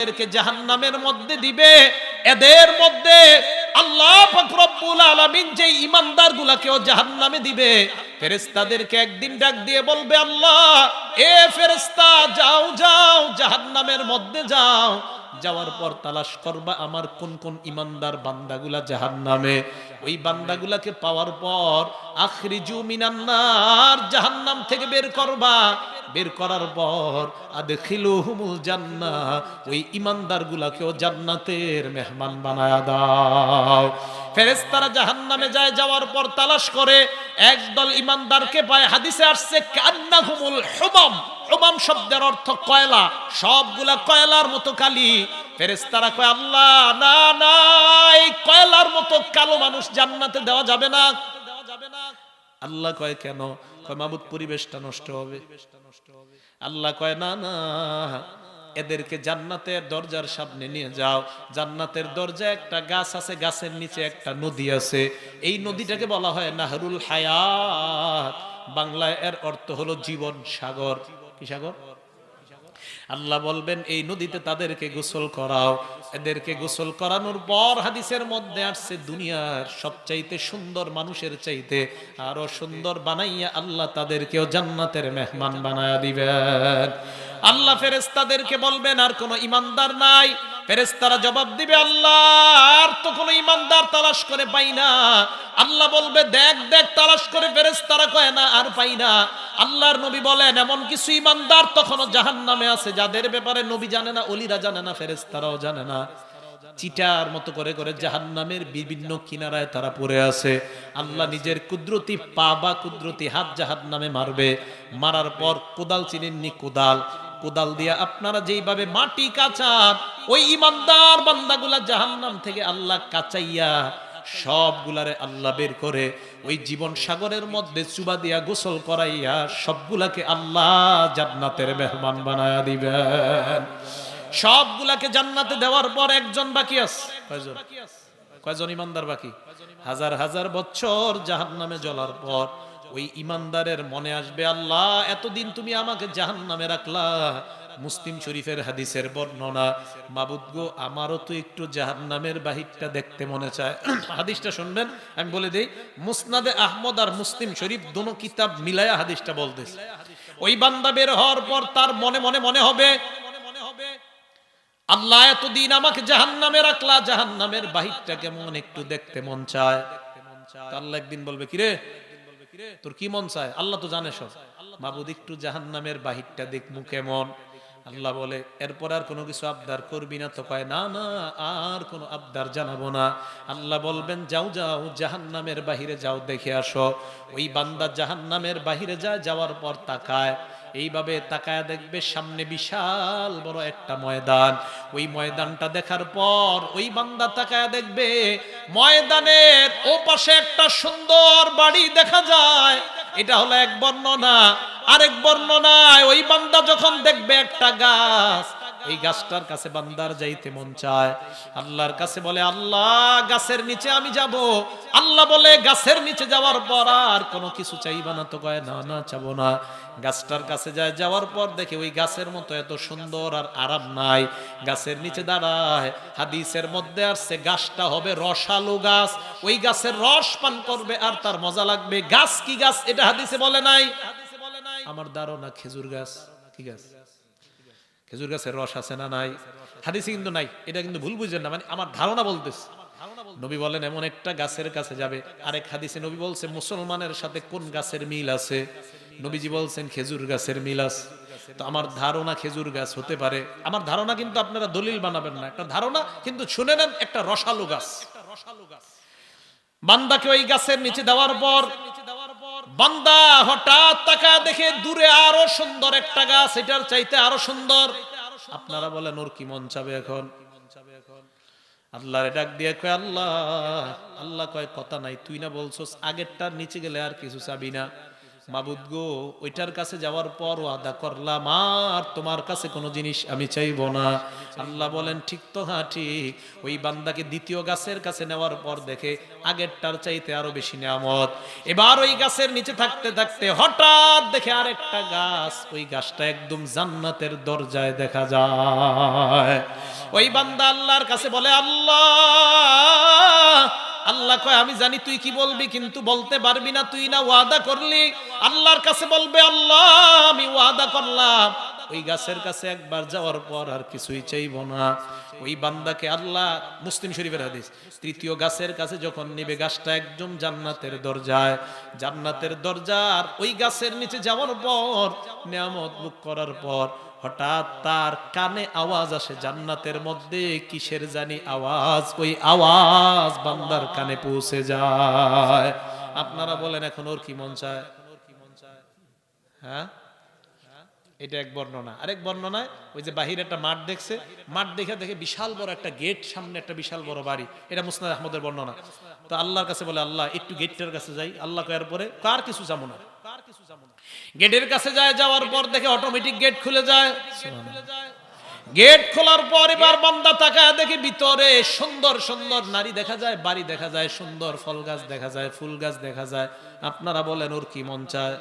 এদেরকে জাহান্নামের মধ্যে দিবে। এদের মধ্যে আল্লাহ পাক রব্বুল আলামিন যে ঈমানদারগুলোকেও জাহান্নামে দিবে, ফেরেশতাদেরকে একদিন ডাক দিয়ে বলবে, আল্লাহ এ ফেরেশতা যাও যাও জাহান্নামের মধ্যে যাও। যাওয়ার পর তালাশ করবা আমার কোন কোন ঈমানদার বান্দাগুলা জাহান্নামে। ওই বান্দাগুলাকে পাওয়ার পর আখরিজু মিনান নার, জাহান্নাম থেকে বের করবা। বের করার পর আদখিলুহুমুল জান্নাহ, ওই ঈমানদারগুলাকেও জান্নাতের মেহমান বানায়া দাও। ফেরেশতারা জাহান্নামে যায়, যাওয়ার পর তালাশ করে একদল ঈমানদারকে পায়। হাদিসে আসছে কান্নাহুমুল হুমাম। হুমাম শব্দের অর্থ কয়লা, সবগুলা কয়লার মতো কালি। ফেরেশতারা কয়, আল্লাহ না না, এই কয়লার মতো কালো মানুষ জান্নাতে দেওয়া যাবে না। আল্লাহ কয় কেন? কয় মাবুদ পরিবেশটা নষ্ট হবে। আল্লাহ কয় না না, এদেরকে জান্নাতের দরজার সামনে নিয়ে যাও। জান্নাতের দরজায় একটা গাছ আছে, গাছের নিচে একটা নদী আছে। এই নদীটাকে বলা হয় নাহরুল হায়াত। বাংলায় এর অর্থ হলো জীবন সাগর। কি সাগর? আল্লাহ বলবেন এই নদীতে তাদেরকে গোসল করাও। এদেরকে গোসল করানোর পর হাদিসের মধ্যে আসছে দুনিয়ার সবচাইতে সুন্দর মানুষের চাইতে আরো সুন্দর বানাইয়া আল্লাহ তাদেরকেও জান্নাতের মেহমান বানায়া দিবেন। আল্লাহ ফেরেশতাদেরকে বলবেন আর কোন ঈমানদার নাই। ফেরেশতারা জবাব দিবে, আল্লাহ আর তো কোন ঈমানদার তালাশ করে পাই না। আল্লাহ বলবে দেখ দেখ তালাশ করে। ফেরেশতারা কয় না আর পাই না। আল্লাহর নবী বলেন এমন কিছু ঈমানদার তখনও জাহান্নামে আছে যাদের ব্যাপারে নবী জানে না, ওলিরা জানে না, ফেরেশতারাও জানে না। চিটার মতো করে করে জাহান্নামের বিভিন্ন কিনারায় তারা পড়ে আছে। আল্লাহ নিজের কুদরতি পা বা কুদরতি হাত জাহান্নামে মারবে। মারার পর কোদাল, চিনেননি কোদাল, কোদাল দিয়া আপনারা যেইভাবে মাটি কাচান, ওই ঈমানদার বান্দাগুলা জাহান্নাম থেকে আল্লাহ কাচাইয়া সবগুলারে আল্লাহ বের করে ওই জীবন সাগরের মধ্যে চুবা দিয়া গোসল করাইয়া সবগুলাকে আল্লাহ জান্নাতের মেহমান বানায়া দিবেন। সবগুলাকে জান্নাতে দেওয়ার পর একজন বাকি আছে। কয়জন? কয়জন ঈমানদার বাকি? হাজার হাজার বছর জাহান্নামে জ্বলার পর ওই ঈমানদারের মনে আসবে, আল্লাহ এতদিন তুমি আমাকে জাহান্নামে রাখলা। মুসলিম শরীফের হাদিসের বর্ণনা, মাবুদ গো আমারও তো একটু জাহান্নামের বাহিরটা দেখতে মনে চায়। হাদিসটা শুনবেন, আমি বলে দেই, মুসনাদে আহমদ আর মুসলিম শরীফ দোনো কিতাব মিলায়া হাদিসটা বলতেছে। ওই বান্দা বের হওয়ার পর তার মনে মনে মনে হবে, আল্লাহ এতদিন আমাকে জাহান্নামে রাখলা, জাহান্নামের বাহিরটা কেমন একটু দেখতে মন চায়। আল্লাহ একদিন বলবে, কিরে তোর কি মন চায়? আল্লাহ তো জানে সব। মাবুদ একটু জাহান্নামের বাহিরটা দেখমু কেমন। আল্লাহ বলে এরপর আর কোনো কিছু আবদার করবি না তো? কয় না না, আর কোনো আবদার জানাবো না। আল্লাহ বলবেন যাও যাও জাহান্নামের বাহিরে যাও, দেখে আসো। ওই বান্দা জাহান্নামের বাহিরে যায়, যাওয়ার পর তাকায়, এইভাবে তাকায় দেখবে সামনে বিশাল বড় একটা ময়দান। ওই ময়দানটা দেখার পর ওই বান্দা তাকায় দেখবে ময়দানের ও পাশে একটা সুন্দর বাড়ি দেখা যায়। এটা হলো এক বর্ণনা। আরেক বর্ণনায় ওই বান্দা যখন দেখবে একটা গাছ, এই গাছটার কাছে বান্দার যাইতে মন চায়। আল্লাহর কাছে বলে, আল্লাহ গাছের নিচে আমি যাব। আল্লাহ বলে গাছের নিচে যাওয়ার পর আর কোনো কিছু চাইবা না তো? কয় না না, চাবো না। গাছটার কাছে যায়, যাওয়ার পর দেখে ওই গাছের মতো এত সুন্দর আর আরাম নাই। গাছের নিচে দাঁড়ায়। হাদিসের মধ্যে আসছে গাছটা হবে রসালো গাছ। ওই গাছের রস পান করবে আর তার মজা লাগবে। গাছ কি গাছ এটা হাদিসে বলে নাই। আমার ধারণা খেজুর গাছ। কি গাছ? খেজুর গাছের রস আছে না নাই? হাদিসে কিন্তু নাই। এটা কিন্তু ভুল বুঝবেন না, মানে আমার ধারণা বলতেছে। নবী বলেন এমন একটা গাছের কাছে যাবে। আরেক হাদিসে নবী বলছে মুসলমানের সাথে কোন গাছের মিল আছে? নবীজি বলছেন খেজুর গাছের মিল আছে। তো আমার ধারণা খেজুর গাছ হতে পারে। আমার ধারণা, কিন্তু আপনারা দলিল বানাবেন না, একটা ধারণা, কিন্তু শুনে নেন, একটা রসালো গাছ। বান্দাকে ওই গাছের নিচে দেওয়ার পর বান্দা হঠাৎ তাকায় দেখে দূরে আরো সুন্দর একটা গাছ, এটার চাইতে আরো সুন্দর। আপনারা বলেন ওর কি মন চাবে এখন? আল্লাহরে ডাক দিয়ে কয়, আল্লাহ। আল্লাহ কয় কথা নাই, তুই না বলছস আগেরটার নিচে গেলে আর কিছু চাবি না? মাবুদ গো, ওইটার কাছে যাওয়ার পর ওয়াদা করলাম আর তোমার কাছে কোনো জিনিস আমি চাইবো না। আল্লাহ বলেন ঠিক তো, হ্যাঁ ঠিক। ওই বান্দাকে দ্বিতীয় গাছের কাছে নেওয়ার পর দেখে আগেরটার চাইতে আরো বেশি নিয়ামত। এবার ওই গাছের নিচে থাকতে থাকতে হঠাৎ দেখে আরেকটা গাছ, ওই গাছটা একদম জান্নাতের দরজায় দেখা যায়। ওই বান্দা আল্লাহর কাছে বলে, আল্লাহ, আল্লাহ কয় আমি জানি তুই কি বলবি, কিন্তু বলতে পারবি না, তুই না ওয়াদা করলি। আল্লাহর কাছে বলবে, আল্লাহ আমি ওয়াদা করলাম ওই গাছের কাছে একবার যাওয়ার পর আর কিছুই চাইবো না। ওই বান্দাকে আল্লাহ, মুসলিম শরীফের হাদিস, তৃতীয় গাছের কাছে যখন নিবে, গাছটা একদম জান্নাতের দরজায়, জান্নাতের দরজার ওই গাছের নিচে যাওয়ার পর, নিয়ামত ভোগ করার পর হঠাৎ তার কানে আওয়াজ আসে, জান্নাতের মধ্যে কিসের জানি আওয়াজ, ওই আওয়াজ বান্দার কানে পৌঁছে যায়। আপনারা বলেন এখন ওর কি মন চায়? হ্যাঁ, এটা এক বর্ণনা। আরেক বর্ণনায় ওই যে বাহিরে একটা মাঠ দেখছে, মাঠ দেখে দেখে বিশাল বড় একটা গেট, সামনে একটা বিশাল বড় বাড়ি। এটা মুসনাদ আহমদের বর্ণনা। তো আল্লাহর কাছে বলে, আল্লাহ একটু গেটটার কাছে যাই। আল্লাহ কয়ার পরে কার কিছু যাবো না, গেটের কাছে যায়। যাওয়ার পর দেখে অটোমেটিক গেট খুলে যায়। গেট খোলার পর এবার বান্দা তাকায় দেখে ভিতরে সুন্দর সুন্দর নারী দেখা যায়, বাড়ি দেখা যায়, সুন্দর ফল গাছ দেখা যায়, ফুল গাছ দেখা যায়। আপনারা বলেন ওর কি মন চায়?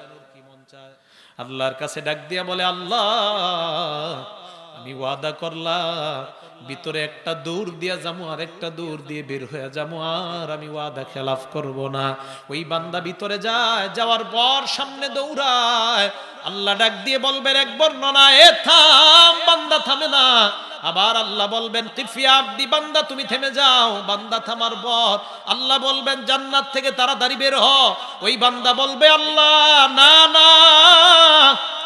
আল্লাহর কাছে ডাক দিয়া বলে, আল্লাহ আমি ওয়াদা করলাম ভিতরে একটা দৌড় দিয়া যাবো, আর একটা দৌড় দিয়ে বের হয়ে যাবো, আর আমি ওয়াদা খেলাফ করব না। ওই বান্দা ভিতরে যায়, যাওয়ার পর সামনে দৌড়ায়। আল্লাহ ডাক দিয়ে বলবেন এক বর্ণনা, এ থাম, বান্দা থামে না। আবার আল্লাহ বলবেন, কিফিয়া আব্দি, বান্দা তুমি থেমে যাও। বান্দা থামার পর আল্লাহ বলবেন, জান্নাত থেকে তাড়াতাড়ি বের হ। ওই বান্দা বলবে, আল্লাহ না না।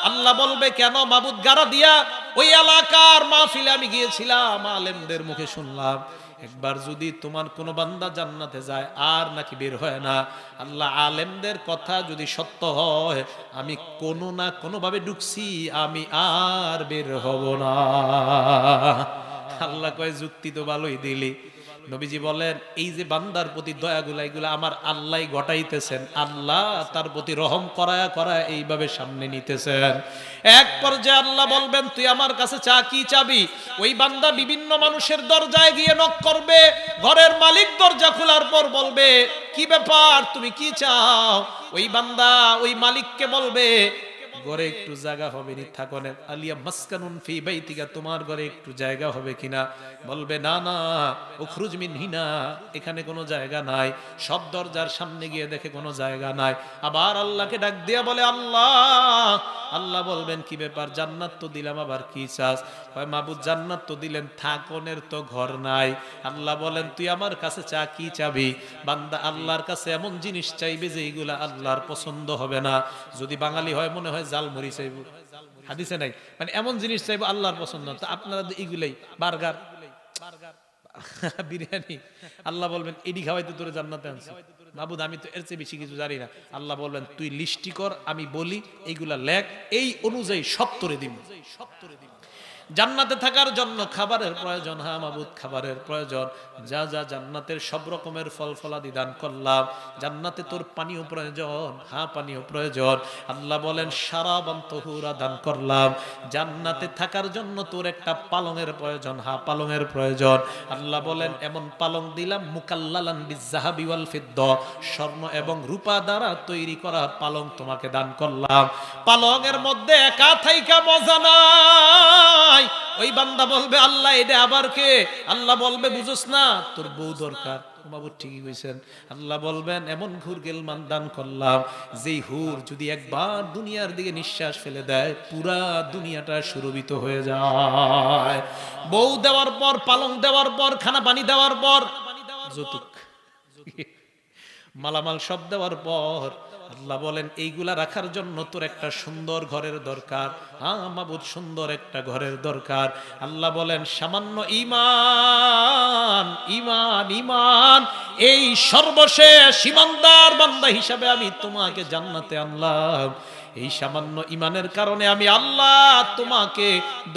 আল্লাহ বলবে, কেন? মাবুদ গারা দিয়া ওই এলাকার মাহফিলে আমি গিয়েছিলাম, আলেমদের মুখে শুনলাম একবার যদি তোমার কোন বান্দা জান্নাতে যায় আর নাকি বের হয় না। আল্লাহ, আলেমদের কথা যদি সত্য হয়, আমি কোনো না কোনো ভাবে ঢুকছি, আমি আর বের হব না। আল্লাহ কয়, যুক্তি তো ভালোই দিলি। নবীজি বলেন, এই যে বান্দার প্রতি দয়াগুলা, এগুলা আমার আল্লাহ ঘটাইতেছেন। আল্লাহ তার প্রতি রহম করায়া করায়া এইভাবে সামনে নিতেছেন। এক পর্যায়ে আল্লাহ বলবেন, তুই আমার কাছে চা, কি চাবি? ওই বান্দা বিভিন্ন মানুষের দরজায় গিয়ে নক করবে। ঘরের মালিক দরজা খোলার পর বলবে, কি ব্যাপার, তুমি কি চাও? ওই বান্দা ওই মালিককে বলবে, ঘরে একটু জায়গা হবে নি? থাকনে আলিয়া মাসকানুন ফি বাইতিকা, তোমার ঘরে একটু জায়গা হবে কিনা? বলবে, না না, উখরুজ মিনহিনা, এখানে কোনো জায়গা নাই। সব দরজার সামনে গিয়ে দেখে কোনো জায়গা নাই। আবার আল্লাহকে ডাক দিয়া বলে, আল্লাহ। আল্লাহ বলবেন, কি ব্যাপার? জান্নাত তো দিলাম, আবার কি চাস? হয় মাবুদ, জান্নাত তো দিলেন, থাকনের তো ঘর নাই। আল্লাহ বলেন, তুই আমার কাছে চা, কি চাবি? বান্দা আল্লাহর কাছে এমন জিনিস চাইবে যে এইগুলা আল্লাহর পছন্দ হবে না। যদি বাঙালি হয় মনে হয় জালমুড়ি চাইব, হাদিসে নাই, মানে এমন জিনিস চাইবো আল্লাহর পছন্দ। তো আপনারা এগুলাই বার্গার, বিরিয়ানি, আল্লাহ বলবেন, এডি খাওয়াইতে তোরে জান্নাতে আনছি। মাবুদ, আমি তো এর চেয়ে বেশি কিছু জানি না। আল্লাহ বলবেন, তুই লিস্টি কর, আমি বলি এইগুলা লেখ, এই অনুযায়ী সব তোরে দিব। জান্নাতে থাকার জন্য খাবারের প্রয়োজন, হ্যাঁ মাবুদ খাবারের প্রয়োজন। যা যা জান্নাতের সব রকমের ফল ফলাদি দান করলাম। জান্নাতে তোর পানীয় প্রয়োজন, হ্যাঁ পানীয় প্রয়োজন। আল্লাহ বলেন, শারাবান তাহুরা দান করলাম। জান্নাতে থাকার জন্য তোর একটা পালঙের প্রয়োজন, হ্যাঁ পালঙের প্রয়োজন। আল্লাহ বলেন, এমন পালং দিলাম, মুকাল্লালান বিযযাহাবি ওয়াল ফিদ্দা, স্বর্ণ এবং রূপা দ্বারা তৈরি করা পালং তোমাকে দান করলাম। পালঙের মধ্যে একা থাইকা মজা নাই। ওই বান্দা বলবে, আল্লাহ এটা আবার কে? আল্লাহ বলবে, বুঝোস না, তোর বউ দরকার। মাবুদ ঠিকই কইছেন। আল্লাহ বলবেন, এমন হুর গেলমান দান করলাম, যেই হুর যদি একবার দুনিয়ার দিকে নিঃশ্বাস ফেলে দেয়, পুরা দুনিয়াটা সুরভিত হয়ে যায়। বউ দেওয়ার পর, পালং দেওয়ার পর, খানা পানি দেওয়ার পর, যৌতুক মালামাল সব দেওয়ার পর আল্লাহ বলেন, এইগুলা রাখার জন্য তোর একটা সুন্দর ঘরের দরকার। হ্যাঁ মাবুদ, সুন্দর একটা ঘরের দরকার। আল্লাহ বলেন, সামান্য ঈমান, ঈমান, ঈমান, এই সর্বশেষ ঈমানদার বান্দা হিসাবে আমি তোমাকে জান্নাতে আনলাম। এই সামান্য ইমানের কারণে আমি আল্লাহ তোমাকে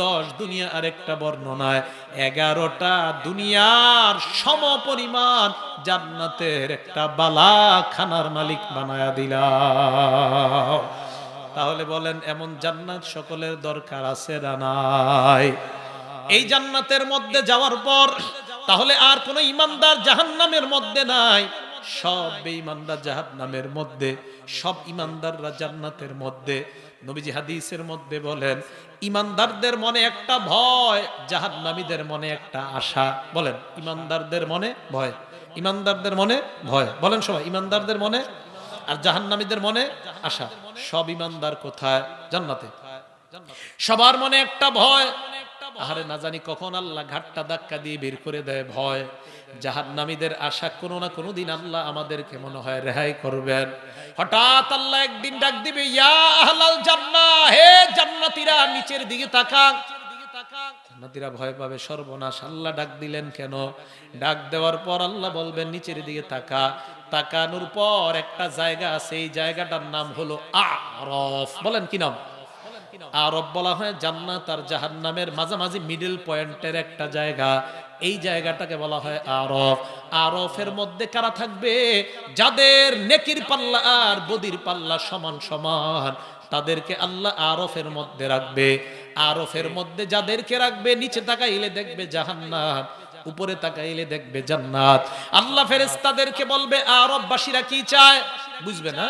10 দুনিয়া আর একটা বর্ণনায় 11টা দুনিয়ার সমপরিমাণ জান্নাতের একটা বালাখানার মালিক বানায়া দিলাম। তাহলে বলেন এমন জান্নাত সকলের দরকার আছে না নাই? এই জান্নাতের মধ্যে যাওয়ার পর তাহলে আর কোন ইমানদার জাহান্নামের মধ্যে নাই, সব বেঈমানরা জাহান্নামের মধ্যে, সব ইমানদাররা জান্নাতের মধ্যে। নবীজি হাদিসের মধ্যে বলেন ইমানদারদের মনে একটা ভয়, জাহান্নামীদের মনে একটা আশা। বলেন ইমানদারদের মনে ভয়, ইমানদারদের মনে ভয়, বলেন সবাই ইমানদারদের মনে, আর জাহান্নামীদের মনে আশা। সব ইমানদার কোথায়? জান্নাতে। সবার মনে একটা ভয়, আহারে না জানি কখন আল্লাহ ঘাটটা ধাক্কা দিয়ে বের করে দেয় ভয়। জাহান্নামীদের আশা কোনো না কোনো দিন আল্লাহ আমাদেরকে মনে হয় রেহাই করবেন। হঠাৎ আল্লাহ একদিন ডাক দিবে, ইয়া আহলাল জান্নাহ, হে জান্নাতীরা নিচের দিকে তাকান। জান্নাতীরা ভয় পাবে, সর্বনাশ, আল্লাহ ডাক দিলেন কেন? ডাক দেওয়ার পর আল্লাহ বলবেন নিচের দিকে তাকা। তাকানোর পর একটা জায়গা আছে, এই জায়গাটার নাম হলো আরফ। বলেন কি নাম? আরব বলা হয় জান্নাত আর জাহান্নামের মাঝামাঝি মিডল পয়েন্টের একটা জায়গা, এই জায়গাটাকে বলা হয় আরফ। আরফের মধ্যে কারা থাকবে? যাদের নেকির পাল্লা আর বদির পাল্লা সমান সমান, তাদেরকে আল্লাহ আরফের মধ্যে রাখবে। আরফের মধ্যে যাদেরকে রাখবে, নিচে তাকাইলে দেখবে জাহান্নাম, উপরে তাকাইলে দেখবে জান্নাত। আল্লাহ ফেরেশতাদেরকে বলবে আরববাসীরা কি চায়? বুঝবে না?